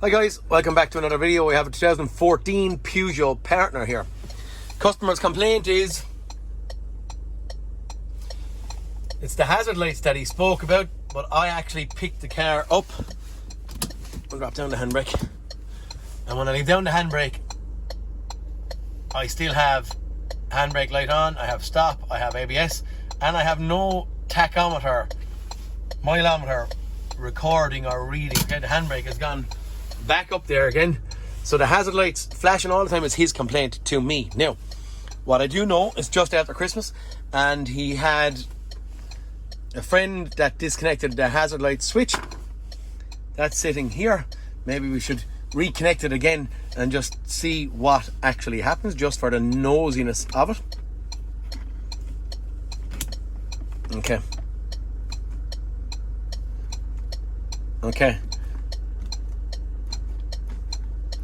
Hi guys, welcome back to another video. We have a 2014 Peugeot Partner here. Customer's complaint is it's the hazard lights that he spoke about, but I actually picked the car up. We'll drop down the handbrake, and when I leave down the handbrake, I still have handbrake light on, I have stop, I have ABS, and I have no tachometer, mileometer recording or reading. Okay, the handbrake has gone back up there again, so the hazard lights flashing all the time is his complaint to me. Now, what I do know is just after Christmas, and he had a friend that disconnected the hazard light switch. That's sitting here. Maybe we should reconnect it again and just see what actually happens, just for the nosiness of it. Okay.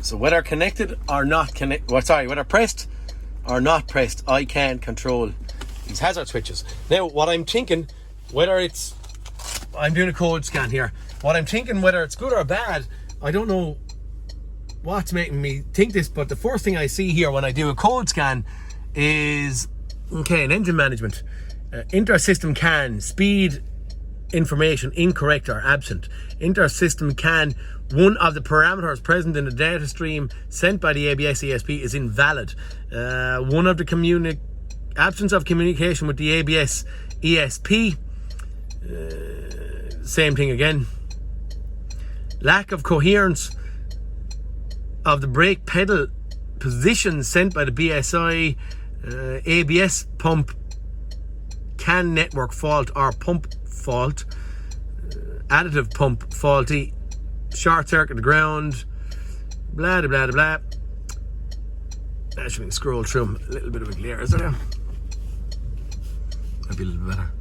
So whether connected or not whether pressed or not pressed, I can control these hazard switches. Now, what I'm thinking, I'm doing a code scan here. What I'm thinking, whether it's good or bad, I don't know what's making me think this, but the first thing I see here when I do a code scan is, an engine management. Inter-system CAN, speed information incorrect or absent. Inter-system CAN, one of the parameters present in the data stream sent by the ABS ESP is invalid. One of the absence of communication with the ABS ESP, same thing again. Lack of coherence of the brake pedal position sent by the BSI, ABS pump CAN network fault or pump fault, additive pump faulty, short circuit to ground, blah blah blah blah. I should scroll through a little bit of a glare, is there? Might be a little bit better.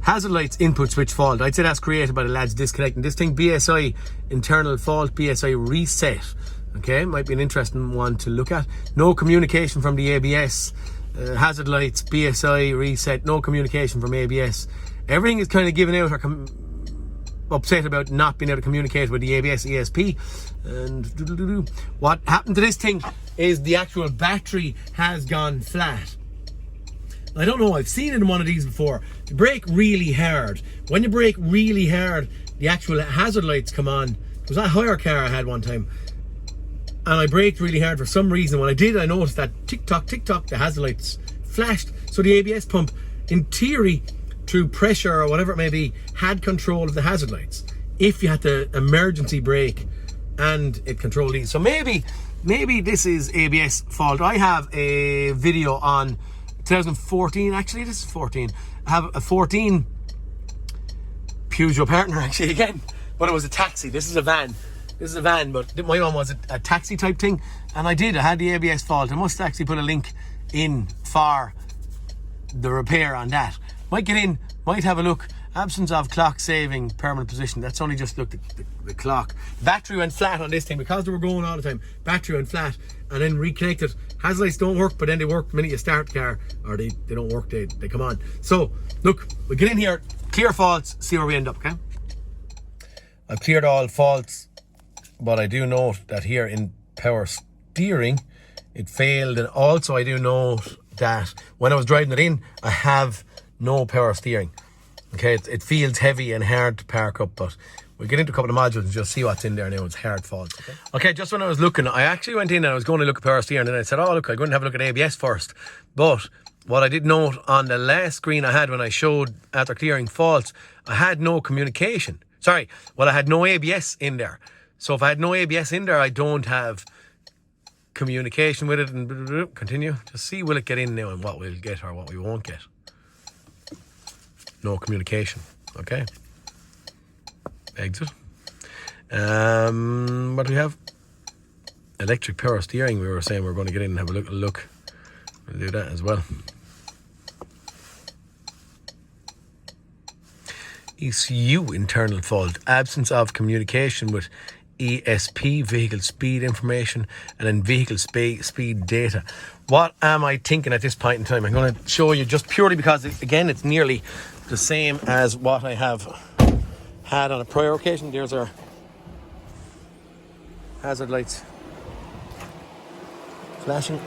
Hazard lights input switch fault. I'd say that's created by the lads disconnecting this thing. BSI internal fault, BSI reset. Okay, might be an interesting one to look at. No communication from the ABS. Hazard lights, BSI reset, no communication from ABS. Everything is kind of given out or upset about not being able to communicate with the ABS ESP. And what happened to this thing is the actual battery has gone flat. I don't know, I've seen it in one of these before. You brake really hard. When you brake really hard, the actual hazard lights come on. It was a hire car I had one time, and I braked really hard for some reason. When I did, I noticed that tick tock, the hazard lights flashed. So the ABS pump, in theory, through pressure or whatever it may be, had control of the hazard lights if you had to emergency brake and it controlled these. So maybe this is ABS fault. I have a video on 2014, actually this is 14. I have a 14 Peugeot Partner actually again, but it was a taxi. This is a van, but my one was a taxi type thing, and I had the ABS fault. I must actually put a link in for the repair on that. Might get in, might have a look. Absence of clock saving permanent position. That's only just looked at the clock. Battery went flat on this thing because they were going all the time. Battery went flat and then reconnected. Hazard lights don't work, but then they work the minute you start the car, or they don't work, they come on. So look, we get in here, clear faults, see where we end up, okay? I've cleared all faults, but I do note that here in power steering it failed, and also I do note that when I was driving it in, I have no power steering. Okay, it feels heavy and hard to park up, but we'll get into a couple of modules and just see what's in there now. It's hard faults. Okay, just when I was looking, I actually went in and I was going to look at power steering, and then I said, oh look, I'm going to have a look at ABS first. But what I did note on the last screen I had when I showed after clearing faults, I had no communication. I had no ABS in there. So if I had no ABS in there, I don't have communication with it. And continue. Just see, will it get in now and what we'll get or what we won't get. No communication. Okay. Exit. What do we have? Electric power steering. We were saying we're going to get in and have a look. We'll do that as well. ECU internal fault. Absence of communication with ESP, vehicle speed information, and then vehicle speed data. What am I thinking at this point in time? I'm going to show you just purely because, again, it's nearly the same as what I have had on a prior occasion. There's our hazard lights flashing.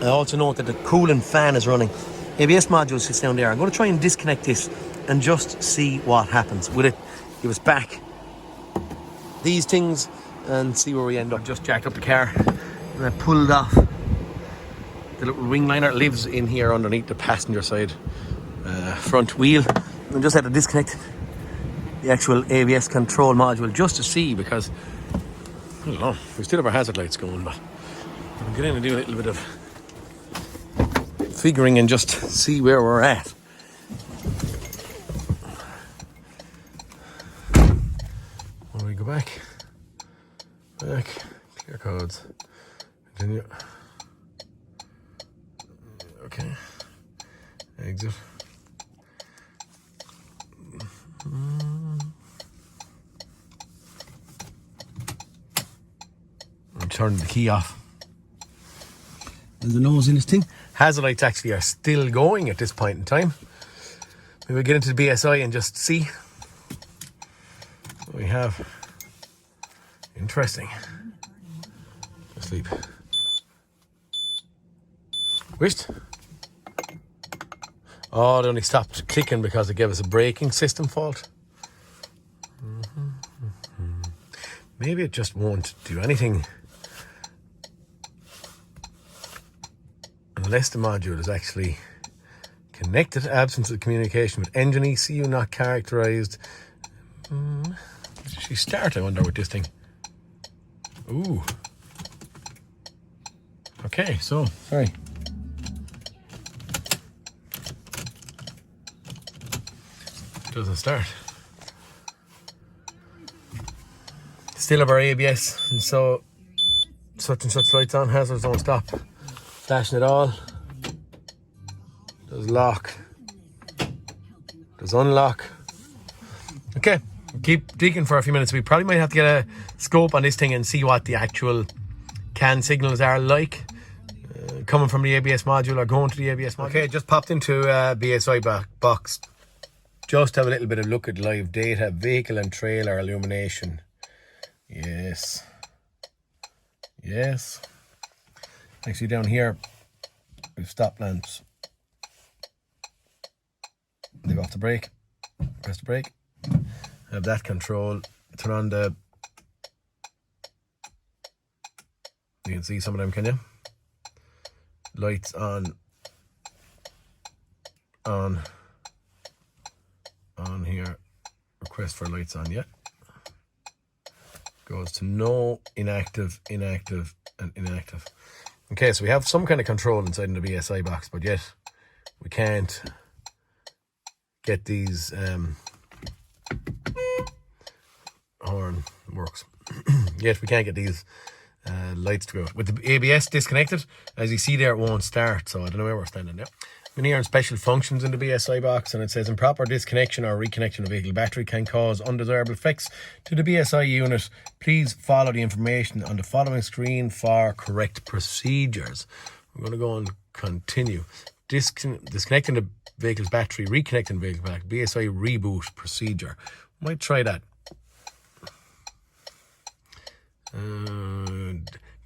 I also note that the cooling fan is running. ABS module sits down there. I'm going to try and disconnect this and just see what happens. Will it give us back these things and see where we end up? I just jacked up the car and I pulled off the little wing liner. It lives in here underneath the passenger side front wheel. I just had to disconnect the actual ABS control module just to see, because I don't know, we still have our hazard lights going, but I'm going to do a little bit of figuring and just see where we're at. When do we go back? Clear codes. Continue. Okay. Exit. I'm turning the key off. There's a nose in this thing. Hazard lights actually are still going at this point in time. Maybe we'll get into the BSI and just see what we have. Interesting. Asleep. Wished. Oh, it only stopped clicking because it gave us a braking system fault. Maybe it just won't do anything unless the module is actually connected. Absence of communication with engine ECU not characterized. Did she start, I wonder, with this thing? Ooh. Okay, so, sorry. Doesn't start. Still have our ABS, and so such and such lights on. Hazards don't stop flashing at all. Does lock. Does unlock. Okay, keep digging for a few minutes. We probably might have to get a scope on this thing and see what the actual CAN signals are like, coming from the ABS module or going to the ABS module. Okay, just popped into BSI box. Just have a little bit of look at live data, vehicle and trailer illumination. Yes. Yes. Actually down here, we've stop lamps. Leave off the brake. Press the brake. Have that control. Turn on the... You can see some of them, can you? Lights on. On here. Request for lights on, yeah. Goes to no, inactive, inactive, and inactive. Okay, so we have some kind of control inside in the BSI box, but yet we can't get these horn works. Yet we can't get these lights to go. With the ABS disconnected, as you see there, it won't start, so I don't know where we're standing now. I'm here in special functions in the BSI box, and it says improper disconnection or reconnection of vehicle battery can cause undesirable effects to the BSI unit. Please follow the information on the following screen for correct procedures. We're going to go and continue. Disconnecting the vehicle's battery, reconnecting the vehicle battery, BSI reboot procedure. Might try that.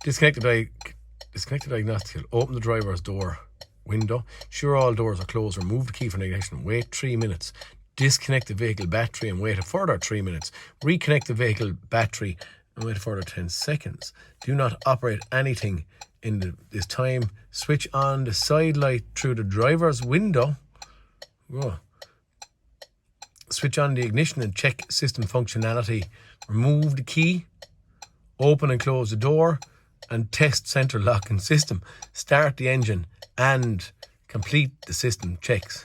Disconnect the diagnostics. Open the driver's door window. Sure all doors are closed. Remove the key from the ignition. Wait 3 minutes. Disconnect the vehicle battery and wait a further 3 minutes. Reconnect the vehicle battery and wait a further 10 seconds. Do not operate anything in this time. Switch on the side light through the driver's window. Whoa. Switch on the ignition and check system functionality. Remove the key. Open and close the door and test central locking system. Start the engine and complete the system checks.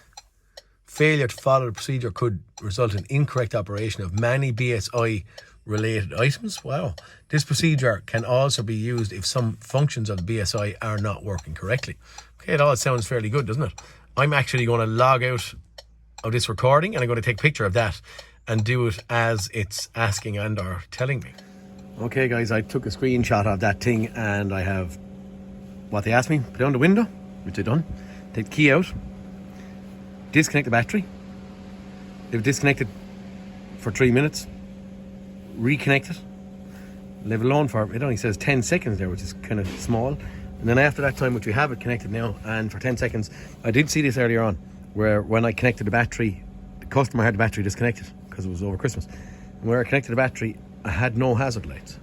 Failure to follow the procedure could result in incorrect operation of many BSI related items. Wow. This procedure can also be used if some functions of the BSI are not working correctly. Okay, it all sounds fairly good, doesn't it? I'm actually going to log out of this recording and I'm going to take a picture of that and do it as it's asking and or telling me. Okay guys, I took a screenshot of that thing and I have what they asked me. Put it on the window, which I done. Take the key out. Disconnect the battery. They've disconnected for 3 minutes. Reconnect it. leave alone for, it only says 10 seconds there, which is kind of small. And then after that time, which we have it connected now, and for 10 seconds, I did see this earlier on, where when I connected the battery, the customer had the battery disconnected because it was over Christmas. And where I connected the battery, I had no hazard lights.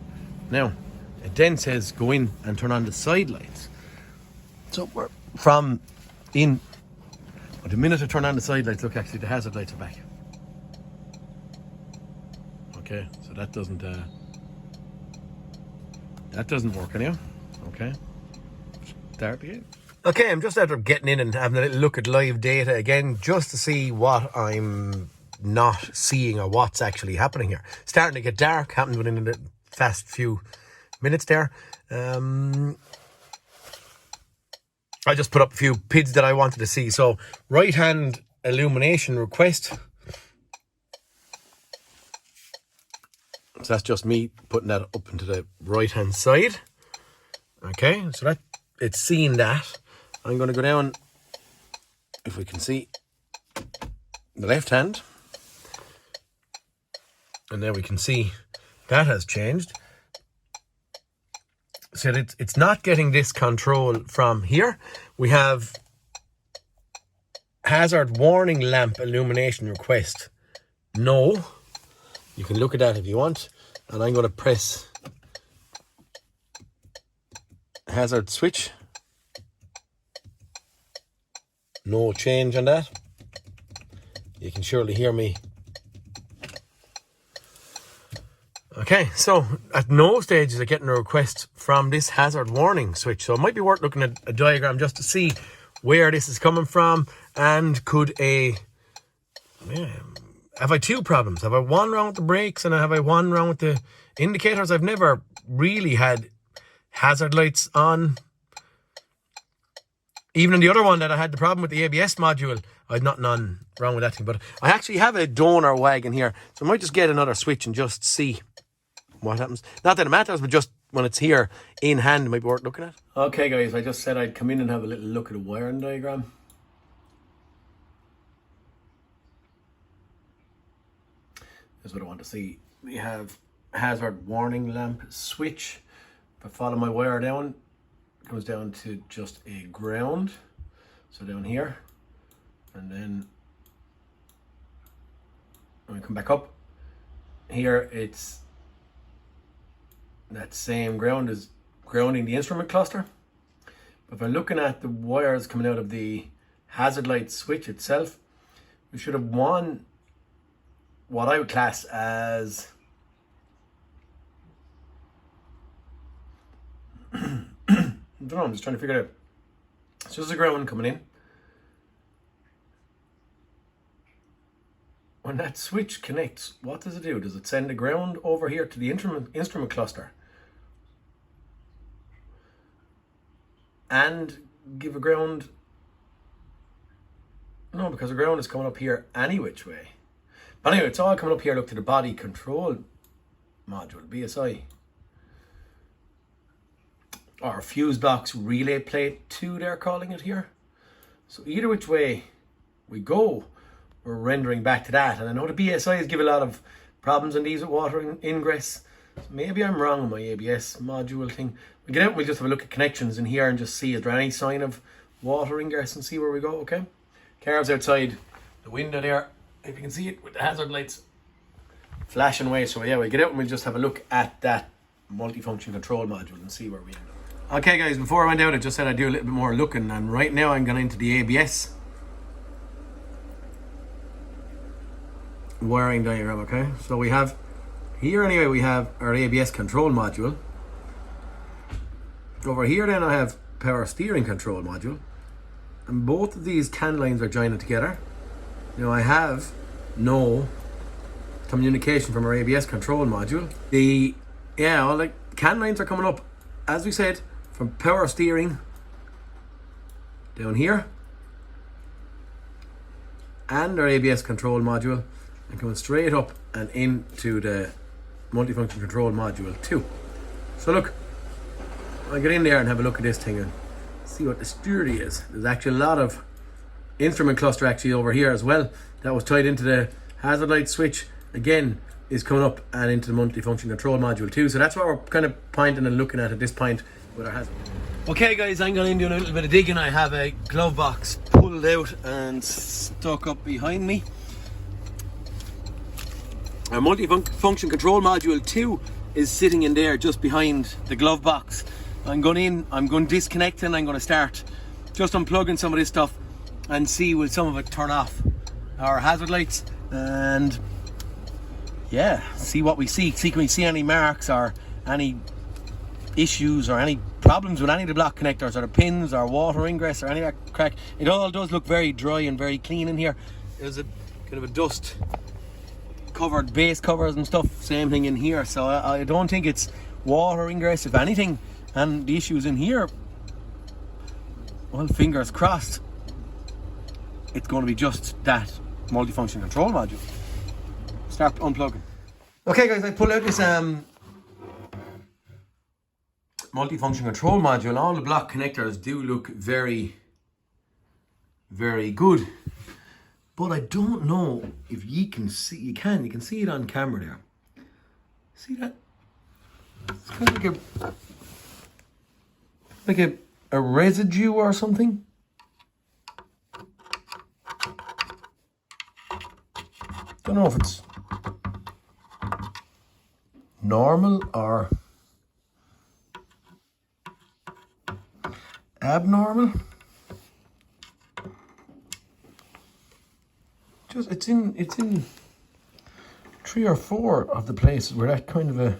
Now, it then says go in and turn on the side lights. So we're from in, the minute I turn on the side lights, look, actually the hazard lights are back. Okay, so that doesn't work anyhow. Okay, start again. Okay, I'm just after getting in and having a little look at live data again, just to see what I'm not seeing or what's actually happening here. Starting to get dark, happened within the fast few minutes there. I just put up a few PIDs that I wanted to see. So right hand illumination request. So that's just me putting that up into the right hand side. Okay, so that it's seeing that. I'm going to go down, if we can see, the left hand. And there we can see that has changed. So it's not getting this control from here. We have hazard warning lamp illumination request. No. You can look at that if you want. And I'm going to press hazard switch. No change on that. You can surely hear me. Okay, so at no stage is it getting a request from this hazard warning switch. So it might be worth looking at a diagram just to see where this is coming from, and could have I two problems? Have I one wrong with the brakes and have I one wrong with the indicators? I've never really had hazard lights on. Even in the other one that I had the problem with the ABS module, I had nothing on wrong with that thing. But I actually have a donor wagon here, so I might just get another switch and just see what happens. Not that it matters, but just when it's here in hand, it might be worth looking at. Okay guys, I just said I'd come in and have a little look at a wiring diagram. That's what I want to see. We have hazard warning lamp switch. If I follow my wire down, it goes down to just a ground. So down here, and then when we come back up here, it's that same ground is grounding the instrument cluster. But if I'm looking at the wires coming out of the hazard light switch itself, we should have one what I would class as I don't know, I'm just trying to figure it out. It's just a ground coming in. When that switch connects, what does it do? Does it send the ground over here to the instrument cluster and give a ground? No, because the ground is coming up here any which way. But anyway, it's all coming up here. Look to the body control module, BSI. Or fuse box relay plate 2, they're calling it here. So either which way we go, we're rendering back to that. And I know the BSIs give a lot of problems in these with water ingress. So maybe I'm wrong on my ABS module thing. We get out and we'll just have a look at connections in here and just see is there any sign of water ingress and see where we go, okay? Car's outside the window there, if you can see it, with the hazard lights flashing away. So yeah, we'll get out and we'll just have a look at that multifunction control module and see where we end up. Okay guys, before I went out I just said I'd do a little bit more looking, and right now I'm going into the ABS wiring diagram. Okay, so we have here anyway, we have our ABS control module. Over here then I have power steering control module, and both of these CAN lines are joining together. Now I have no communication from our ABS control module. All the CAN lines are coming up, as we said, from power steering down here and our ABS control module, and coming straight up and into the multifunction control module 2. So look, I'll get in there and have a look at this thing and see what the steering is. There's actually a lot of instrument cluster actually over here as well that was tied into the hazard light switch. Again, is coming up and into the monthly function control module too. So that's what we're kind of pointing and looking at this point with our hazard. Okay guys, I'm going in doing a little bit of digging. I have a glove box pulled out and stuck up behind me. Our multi-function control module 2 is sitting in there just behind the glove box. I'm going to disconnect and I'm going to start just unplugging some of this stuff and see will some of it turn off our hazard lights, and yeah, see what we see. Can we see any marks or any issues or any problems with any of the block connectors or the pins or water ingress or any of that crack. It all does look very dry and very clean in here. There's a kind of a dust covered base covers and stuff, same thing in here. So I don't think it's water ingress. If anything, and the issues in here, well, fingers crossed, it's going to be just that multifunction control module. Start unplugging. Okay guys, I pulled out this multifunction control module. All the block connectors do look very, very good, but I don't know if you can see. You can see it on camera there. See that? It's kind of like a residue or something. Don't know if it's normal or abnormal. Just it's in 3 or 4 of the places where that kind of a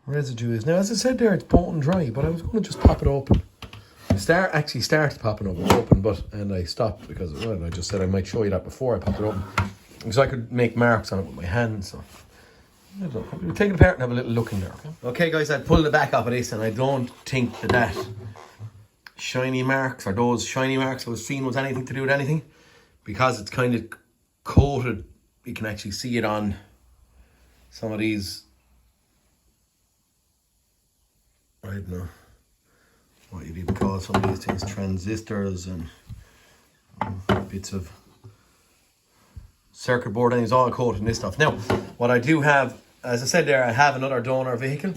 residue is. Now, as I said there, it's bone dry, but I was going to just pop it open. Actually started popping open, and I stopped because, well, I just said I might show you that before I popped it open, because I could make marks on it with my hands. So I don't know. We'll take it apart and have a little look in there. Okay guys, I pulled the back off of this, and I don't think that shiny marks or those shiny marks I was seeing was anything to do with anything, because it's kind of coated. You can actually see it on some of these, I don't know what you'd even call some of these things, transistors and bits of circuit board, and it's all coated in this stuff. Now, what I do have, as I said there, I have another donor vehicle.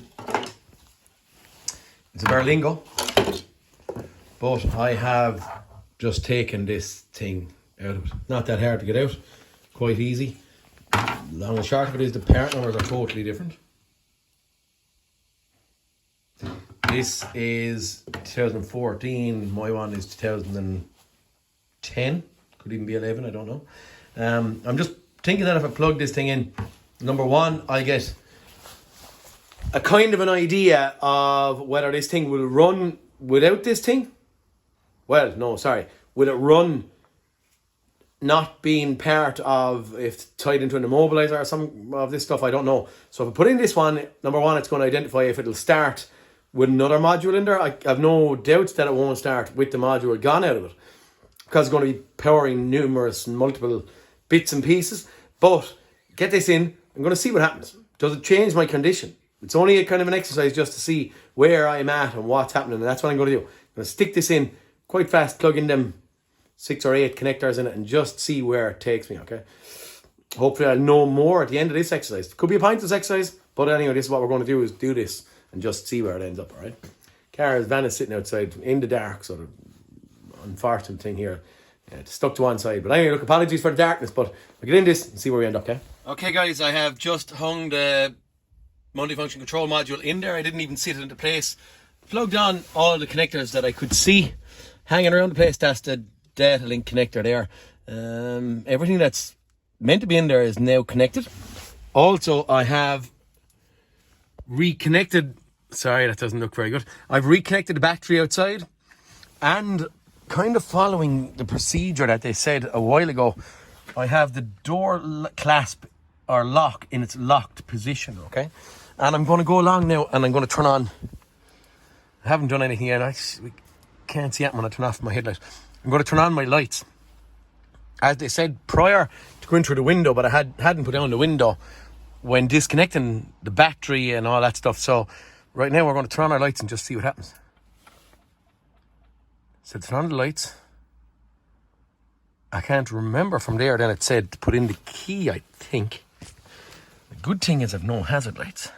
It's a Berlingo, but I have just taken this thing out of it. Not that hard to get out, quite easy. Long and short of it is the part numbers are totally different. This is 2014, my one is 2010, could even be 11, I don't know. I'm just thinking that if I plug this thing in, number one, I get a kind of an idea of whether this thing will run without this thing. Well, no, sorry. Will it run not being part of, if tied into an immobilizer or some of this stuff, I don't know. So if I put in this one, number one, it's going to identify if it'll start with another module in there. I have no doubts that it won't start with the module gone out of it, because it's going to be powering numerous and multiple bits and pieces. But get this in, I'm going to see what happens. Does it change my condition? It's only a kind of an exercise just to see where I'm at and what's happening, and that's what I'm going to do. I'm going to stick this in quite fast, plug in them 6 or 8 connectors in it, and just see where it takes me, okay? Hopefully I'll know more at the end of this exercise. Could be a pointless exercise, but anyway, this is what we're going to do, is do this and just see where it ends up, all right? Car's van is sitting outside in the dark, sort of unfortunate thing here. It's stuck to one side. But anyway, look, apologies for the darkness, but we'll get in this and see where we end up, okay? Okay, guys, I have just hung the multifunction control module in there. I didn't even sit it into place. Plugged on all the connectors that I could see hanging around the place. That's the data link connector there. Everything that's meant to be in there is now connected. Also, I have reconnected, sorry, that doesn't look very good. I've reconnected the battery outside, and kind of following the procedure that they said a while ago, I have the door clasp or lock in its locked position, okay? And I'm going to go along now and I'm going to turn on, I haven't done anything yet, we can't see it when I turn off my headlight. I'm going to turn on my lights. As they said prior to going through the window, but I hadn't put down the window when disconnecting the battery and all that stuff. So right now we're going to turn on our lights and just see what happens. So turn on the lights. I can't remember from there. Then it said to put in the key, I think. Good thing is I've no hazard lights.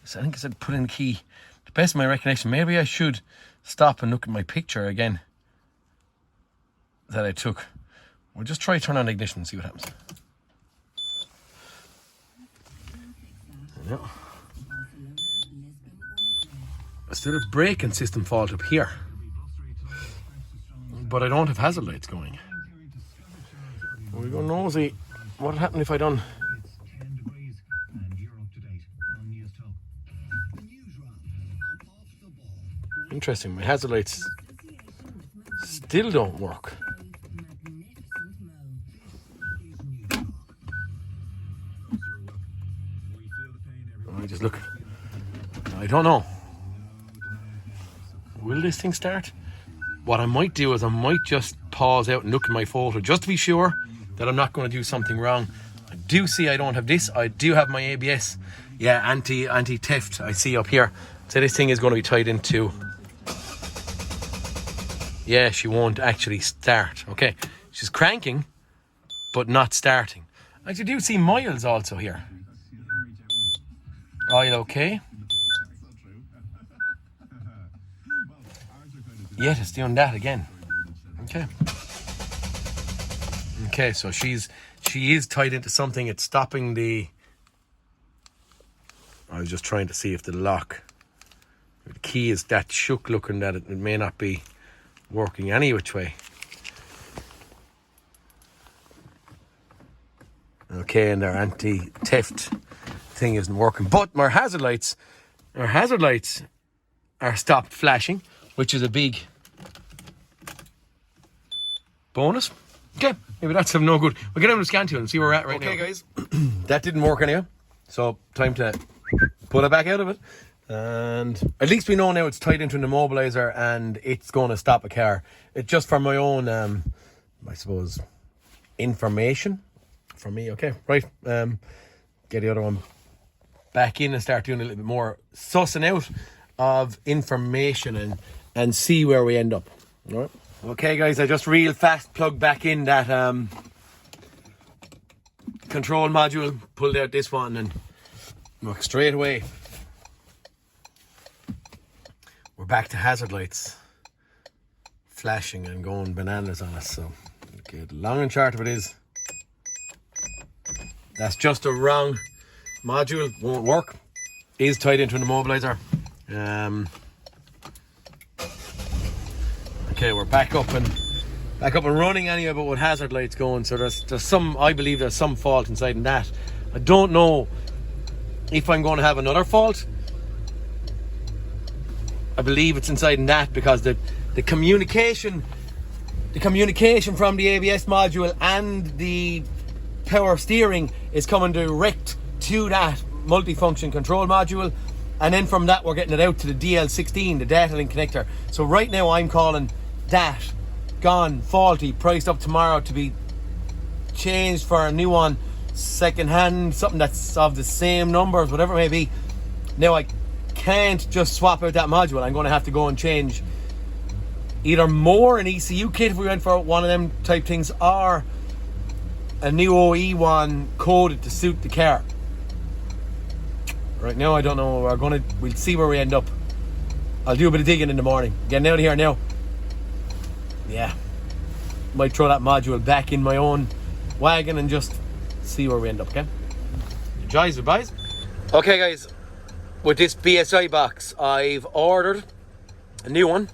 So I think I said put in the key. The best of my recollection, maybe I should stop and look at my picture again that I took. We'll just try turn on the ignition and see what happens. Yeah. Still a braking system fault up here, but I don't have hazard lights going. We go nosy. What would happen if I done? Interesting. My hazard lights still don't work. I just look. I don't know. Will this thing start? What I might do is I might just pause out and look at my photo just to be sure that I'm not going to do something wrong. I do see I don't have this. I do have my ABS. Yeah, anti-theft I see up here. So this thing is going to be tied into... Yeah, she won't actually start. Okay, she's cranking, but not starting. I actually do see miles also here. Oil okay. Yet it's doing that again. Okay. Okay, so she is tied into something. It's stopping the... I was just trying to see if the lock... The key is that shook looking that it may not be working any which way. Okay, and their anti-theft thing isn't working. But our hazard lights are stopped flashing, which is a big bonus. Okay, maybe that's of no good. We'll get on the scan tool and see where we're at right now. Okay, guys, that didn't work anyway. So time to pull it back out of it. And at least we know now it's tied into an immobilizer and it's going to stop a car. It's just for my own, I suppose, information for me. Okay, right. Get the other one back in and start doing a little bit more sussing out of information and see where we end up. All right. Okay, guys, I just real fast plugged back in that control module, pulled out this one, and look straight away. We're back to hazard lights flashing and going bananas on us. So, okay, the long and short of it is that's just a wrong module, won't work. Is tied into an immobilizer. Okay, we're back up and running anyway, but with hazard lights going. So there's some, I believe there's some fault inside in that. I don't know if I'm going to have another fault. I believe it's inside in that because the communication from the ABS module and the power steering is coming direct to that multifunction control module, and then from that we're getting it out to the DL16, the data link connector. So right now I'm calling that gone, faulty, priced up tomorrow to be changed for a new one, second hand, something that's of the same numbers, whatever it may be. Now I can't just swap out that module. I'm going to have to go and change either more an ECU kit if we went for one of them type things, or a new OE one coded to suit the car. Right now I don't know. We'll see where we end up. I'll do a bit of digging in the morning. Getting out of here now. Yeah, might throw that module back in my own wagon and just see where we end up. Okay, enjoy the buys. Okay, guys, with this BSI box, I've ordered a new one.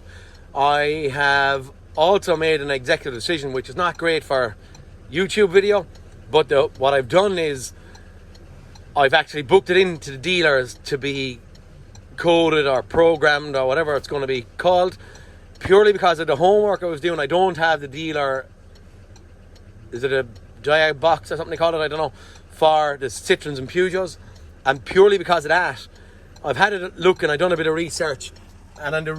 I have also made an executive decision, which is not great for YouTube video, but what I've done is I've actually booked it into the dealers to be coded or programmed or whatever it's going to be called, purely because of the homework I was doing. I don't have the dealer, is it a diag box or something they call it, I don't know, for the Citroens and Peugeots, and purely because of that I've had a look and I've done a bit of research, and on the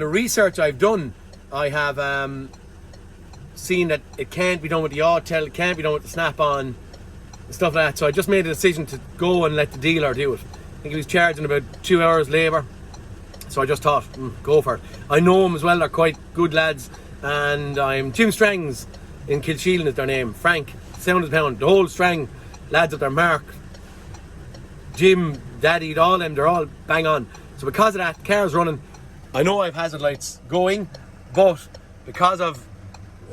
research I've done, I have seen that it can't be done with the Autel, it can't be done with the Snap-on and stuff like that. So I just made a decision to go and let the dealer do it. I think he was charging about 2 hours labour, so I just thought, go for it. I know them as well, they're quite good lads, and I'm Jim Strangs in Kilsheelan is their name, Frank sound of the pound. The whole Strang lads up there, Mark, Jim, Daddy, all them, they're all bang on. So because of that, the car's running. I know I have hazard lights going, but because of,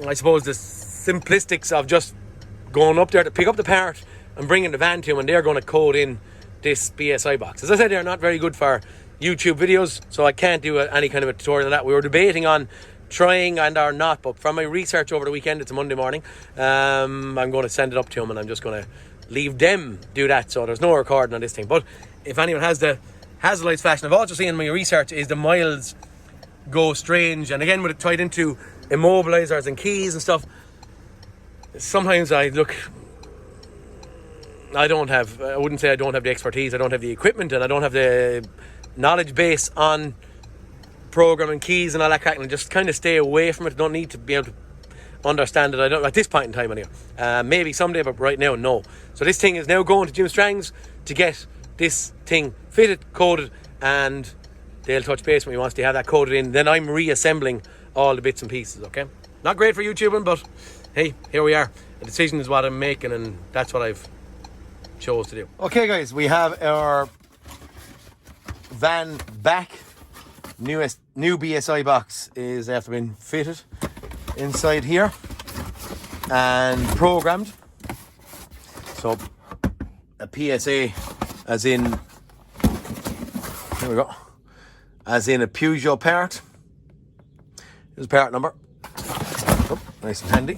I suppose, the simplistics of just going up there to pick up the part and bringing the van to them, and they're going to code in this BSI box. As I said, they're not very good for YouTube videos, so I can't do any kind of a tutorial on that. We were debating on trying and or not, but from my research over the weekend, it's a Monday morning, I'm going to send it up to them, and I'm just going to leave them do that, so there's no recording on this thing. But if anyone has the hazard lights flashing, I've also seen in my research is the miles go strange, and again with it tied into immobilizers and keys and stuff, sometimes I wouldn't say I don't have the expertise, I don't have the equipment, and I don't have the knowledge base on programming keys and all that kind, and just kind of stay away from it. I don't need to be able to understand it. I don't at this point in time anyway. Maybe someday, but right now, no. So this thing is now going to Jim Strang's to get this thing fitted, coded, and they'll touch base with me once they have that coded in. Then I'm reassembling all the bits and pieces, okay? Not great for YouTubing, but hey, here we are. The decision is what I'm making, and that's what I've chose to do. Okay guys, we have our van back. New BSI box is after being fitted inside here and programmed. So a PSA as in, here we go, as in a Peugeot part. Here's part number. Oh, nice and handy.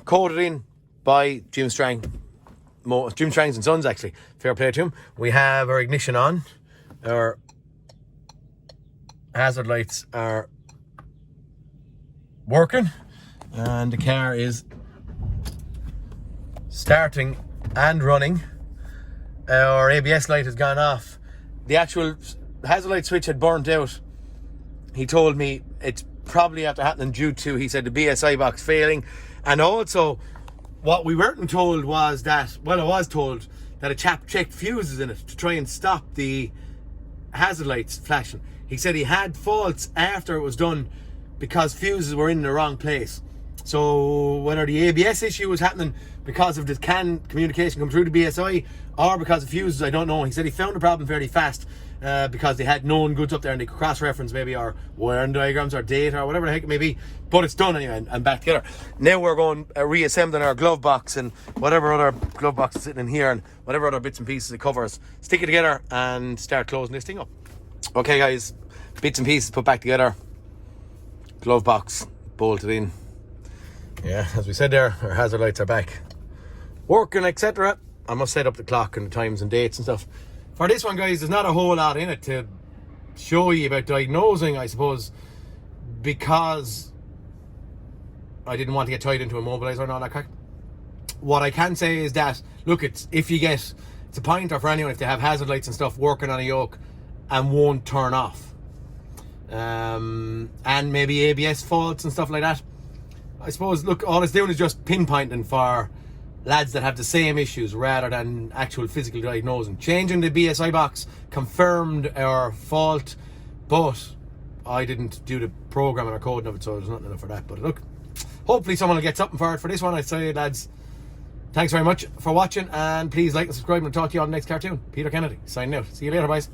Coded in by Jim Strang. Jim Strang's and Sons, actually. Fair play to him. We have our ignition on. Our hazard lights are working. And the car is starting and running. Our ABS light has gone off. The actual hazard light switch had burnt out. He told me it's probably after happening due to, he said, the BSI box failing. And also, what we weren't told was that, well, I was told that a chap checked fuses in it to try and stop the hazard lights flashing. He said he had faults after it was done because fuses were in the wrong place. So whether the ABS issue was happening because of the CAN communication come through the BSI or because of fuses, I don't know. He said he found the problem fairly fast because they had known goods up there and they could cross-reference maybe our wiring diagrams or data or whatever the heck it may be. But it's done anyway and back together. Now we're going reassembling our glove box and whatever other glove box is sitting in here and whatever other bits and pieces it covers. Stick it together and start closing this thing up. Okay guys, bits and pieces put back together. Glove box bolted in. Yeah, as we said there, our hazard lights are back working, etc. I must set up the clock and the times and dates and stuff. For this one, guys, there's not a whole lot in it to show you about diagnosing, I suppose, because I didn't want to get tied into a mobiliser and all that crap. What I can say is that, look, it's a pointer for anyone if they have hazard lights and stuff working on a yoke and won't turn off. And maybe ABS faults and stuff like that. I suppose, look, all it's doing is just pinpointing for lads that have the same issues rather than actual physical diagnosing. Changing the BSI box confirmed our fault, but I didn't do the programming or coding of it, so there's nothing enough for that. But look, hopefully someone will get something for it for this one. I'd say, lads, thanks very much for watching, and please like and subscribe, and I'll talk to you on the next cartoon. Peter Kennedy signing out. See you later, boys.